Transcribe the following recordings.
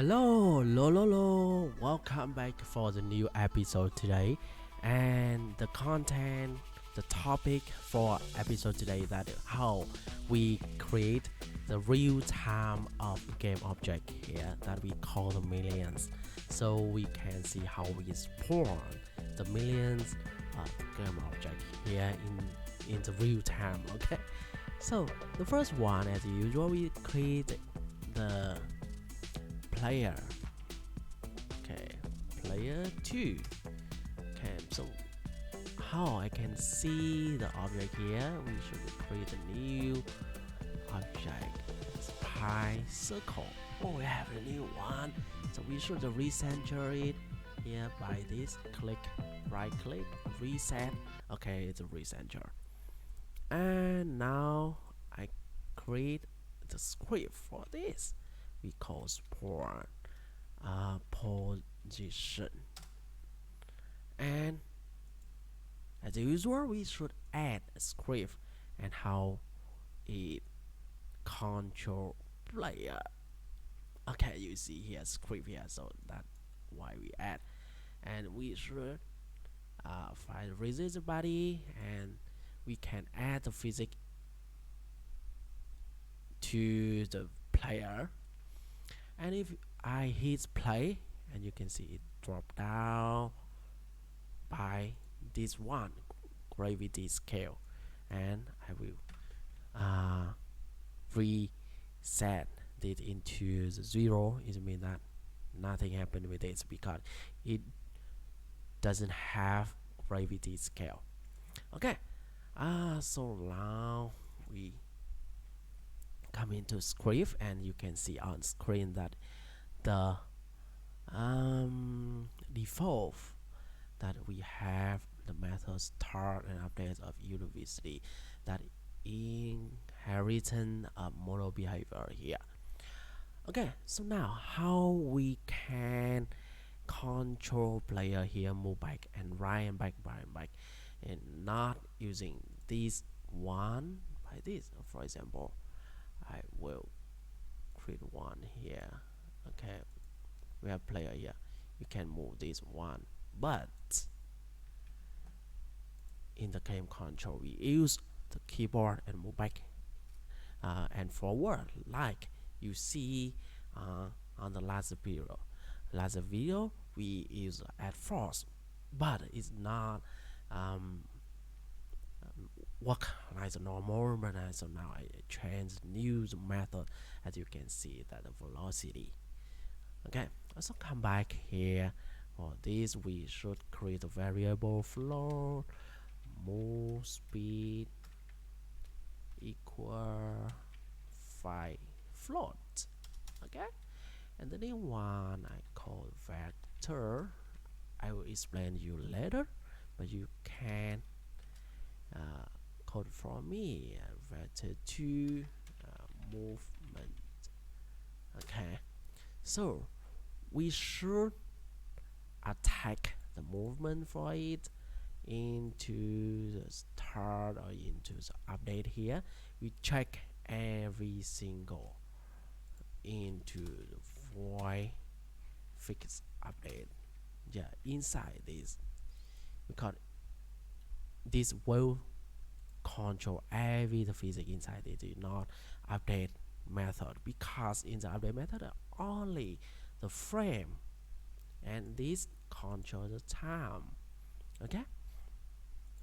Hello, Lolo, welcome back for the new episode today. And the content, the topic for episode today that how we create the real time of game object here that we call the millions. So we can see how we spawn the millions game object here in the real time. Okay. So the first one, as usual, we create the player. Okay, player 2. Okay, so how I can see the object here, we should create a new object. It's pi circle. Oh, we have a new one. So we should recenter it here by this right click, reset. Okay, it's a recenter. And now I create the script for this. We call spawn position, and as usual we should add a script and how it control player. Okay, you see here script here, so that's why we add. And we should find resist body, and we can add the physics to the player. And if I hit play, and you can see it drop down by this one gravity scale, and I will reset it into the 0. It means that nothing happened with it because it doesn't have gravity scale. Okay, so now we come into script, and you can see on screen that the default that we have the method start and update of university that inheritance of model behavior here. Okay, so now how we can control player here, move back and right and back, and not using this one by this. For example, I will create one here. Okay, we have player here. You can move this one, but in the game control we use the keyboard and move back and forward, like you see on the last video. We use at force, but it's not work like the normal. But so now I change new method, as you can see that the velocity. Okay, so come back here. For this we should create a variable float move speed equal 5 float. Okay, and the new one I call vector. I will explain you later, but you can code for me vector 2 movement. Okay, so we should attack the movement for it into the start or into the update here. We check every single into the void fix update. Yeah, inside this, because this will control every the physics inside it, do not update method, because in the update method only the frame, and this control the time. Okay,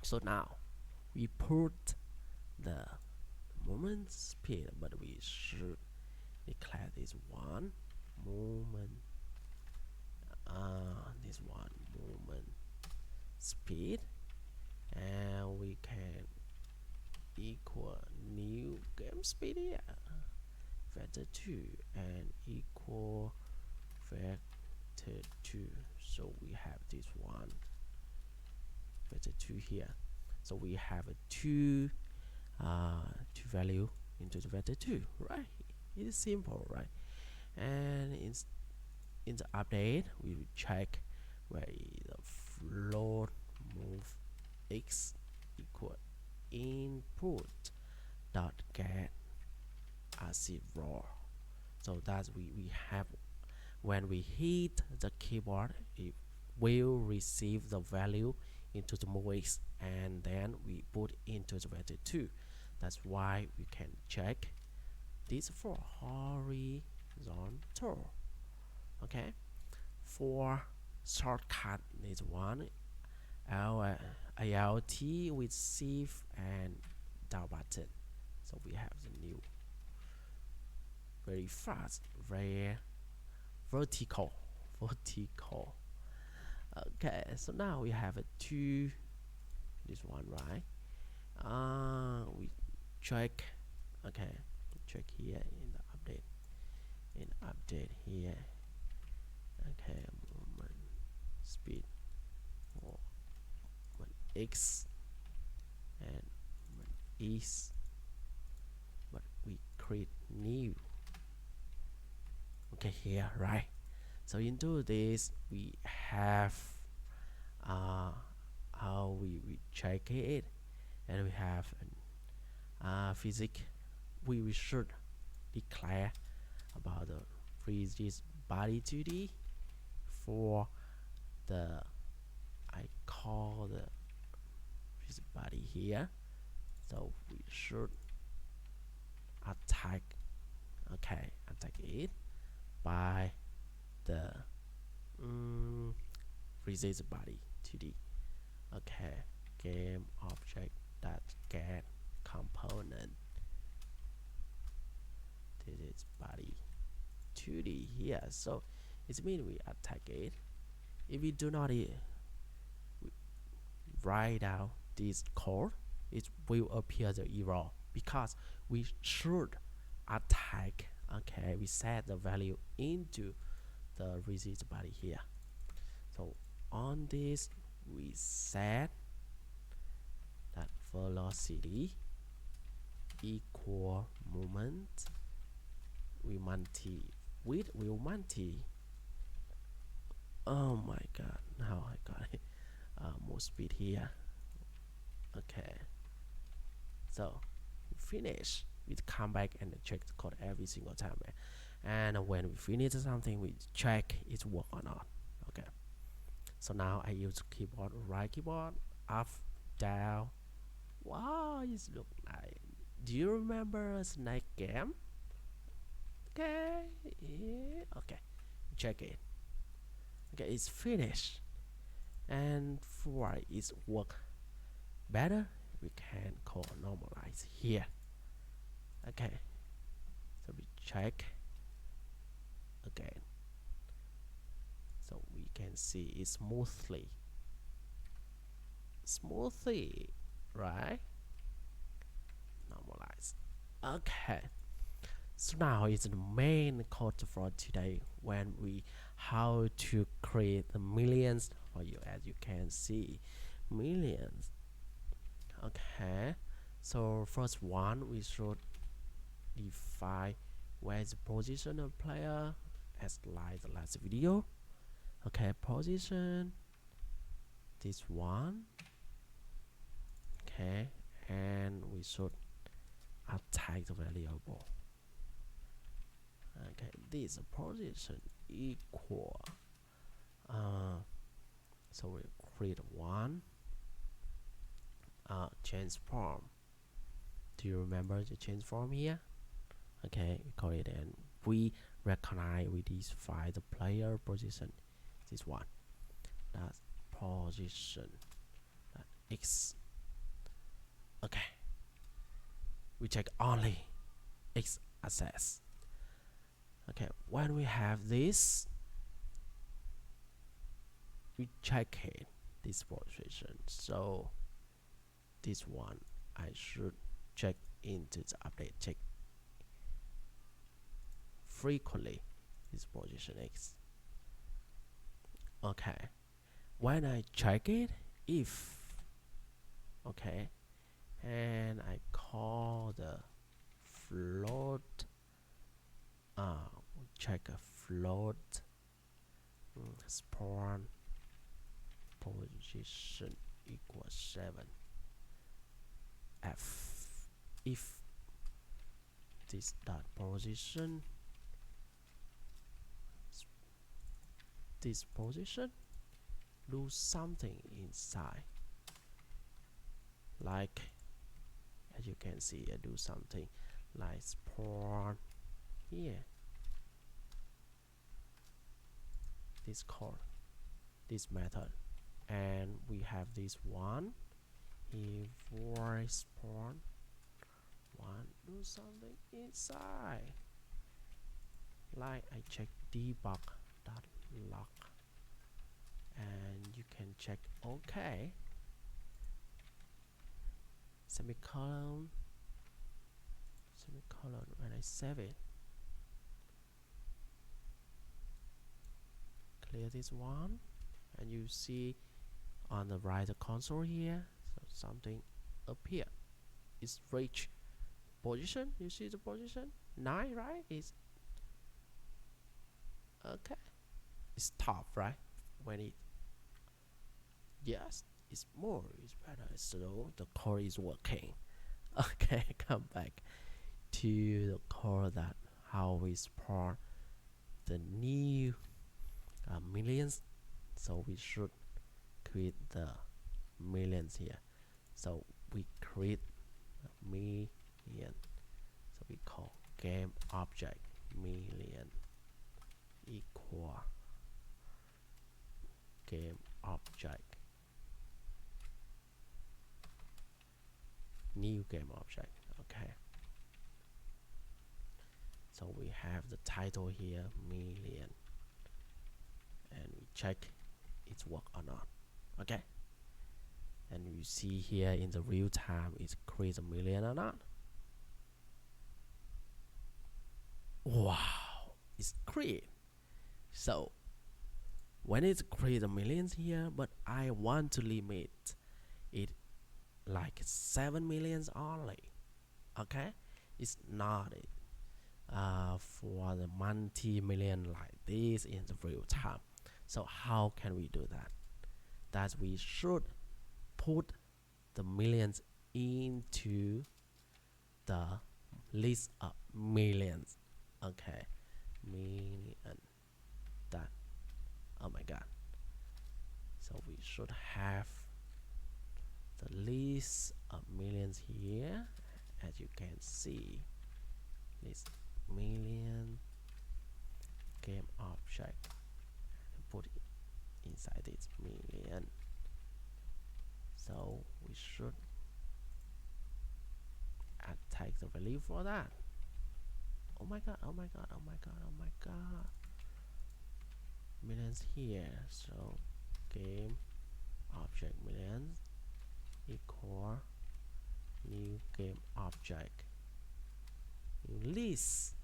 so now we put the movement speed, but we should declare this one movement this one movement speed, and we can equal new game speed here vector 2 and equal vector 2. So we have this one vector 2 here. So we have a two value into the vector 2, right? It is simple, right? And in the update we will check where the float move x equal input dot get a 0. So that we when we hit the keyboard, it will receive the value into the MOVX, and then we put into the vector 2. That's why we can check this for horizontal. Okay, for shortcut is one ALT with shift and down button. So we have the new very fast, very vertical. Okay, so now we have a two, this one, right? We check. Okay, check here in the update here. Okay, movement speed for X and is, but we create new. Okay, here, right? So into this we have how we check it, and we have physics. We should declare about the physics body 2D for the I call the physics body here. So we should attack it by the physics body 2D. Okay, game object that get component. This is body 2D here. So it means we attack it. If we do not write out this code, it will appear the error because we should attack. Okay, we set the value into the resist body here. So on this we set that velocity equal movement. We multi with will multi. Oh my god, now I got it. More speed here. Okay, so finish. We come back and check the code every single time, and when we finish something, we check it's work or not. Okay, so now I use keyboard, right keyboard, up, down. Wow, it look like. Do you remember a snake game? Okay, yeah. Okay, check it. Okay, it's finished, and for its work better, we can call normalize here. Okay, so we check again, so we can see it smoothly, right? Normalize. Okay, so now is the main code for today, when we how to create the millions for you. As you can see, millions. Okay, so first one, we should define where is the position of player, as like the last video. Okay, position, this one. Okay, and we should attack the variable. Okay, this position equal so we create one transform. Do you remember the transform here? Okay, we call it, and we recognize we define the player position, this one, that's position that X. Okay, we check only X axis. Okay, when we have this, we check it, this position. So this one I should check into the update, check frequently this position X. Okay, when I check it, if okay, and I call the float, check a float spawn position equals 7 f. If this dot position this position, do something inside, like as you can see, I do something like spawn here, this call, this method, and we have this one here for spawn one, do something inside, like I check debug.log, and you can check OK, semicolon, when I save it, clear this one, and you see on the right console here, so something appear. It's reach position. You see the position 9, right? It's okay. It's top, right? When it, yes, it's more, it's better. So the core is working. Okay, come back to the core, that how we spawn the new millions. So we should create the millions here. So we create a million. So we call game object million equal game object new game object. Okay, so we have the title here, million, and we check it's work or not. Okay, and you see here in the real time it's create a million or not. Wow, it's create. So when it's create a millions here, but I want to limit it like 7 millions only. Okay, it's not for the multi-million like this in the real time. So how can we do that? That we should put the millions into the list of millions. Okay, million, that, oh my god. So we should have the list of millions here, as you can see, this million game object, and put it inside this million. So we should take the value for that. Oh my god, oh my god, oh my god, oh my god, millions here. So game object millions equal new game object new list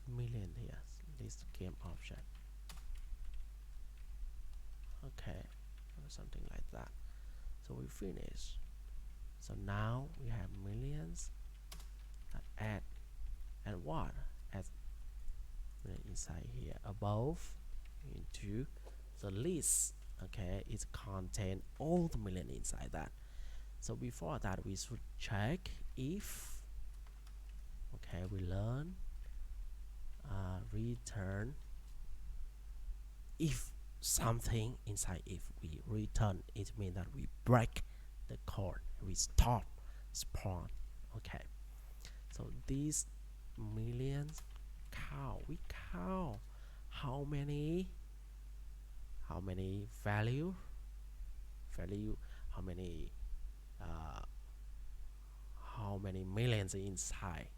million here, list game object. Okay, something like that. So we finish. So now we have millions that add and what as inside here above into the list. Okay, it contain all the million inside that. So before that we should check if, okay, we learn return if something inside. If we return, it means that we break the code, we stop spawn. Okay, so these millions count, we count how many value, how many millions inside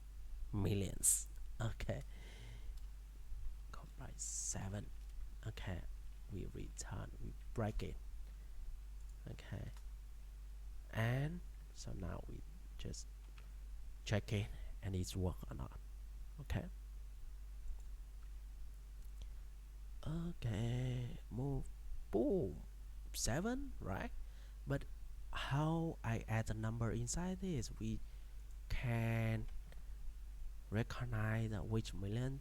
millions. Okay, comprise 7. Okay, we return, we break it. Okay, and so now we just check it and it's work or not. Okay, okay, move, boom, 7, right? But how I add a number inside this, we can recognize which million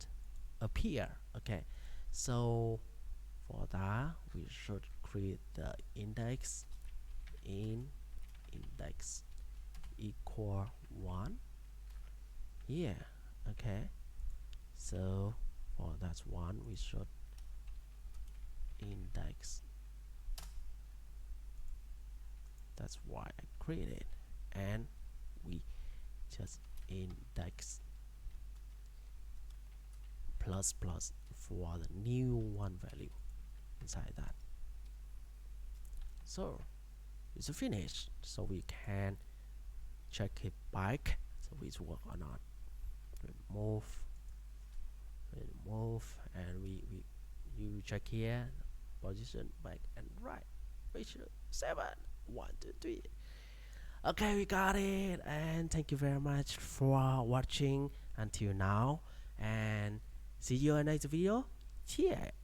appear. Okay, so for that we should create the index in index equal 1 here. Okay, so For that one, we should index. That's why I created, and we just index plus plus for the new one value inside that. So it's finished, so we can check it back, so it's work or not. Remove, and you check here, position back and right, which 7 1 2 3. Okay, we got it, and thank you very much for watching until now, and see you in next video. Cheers.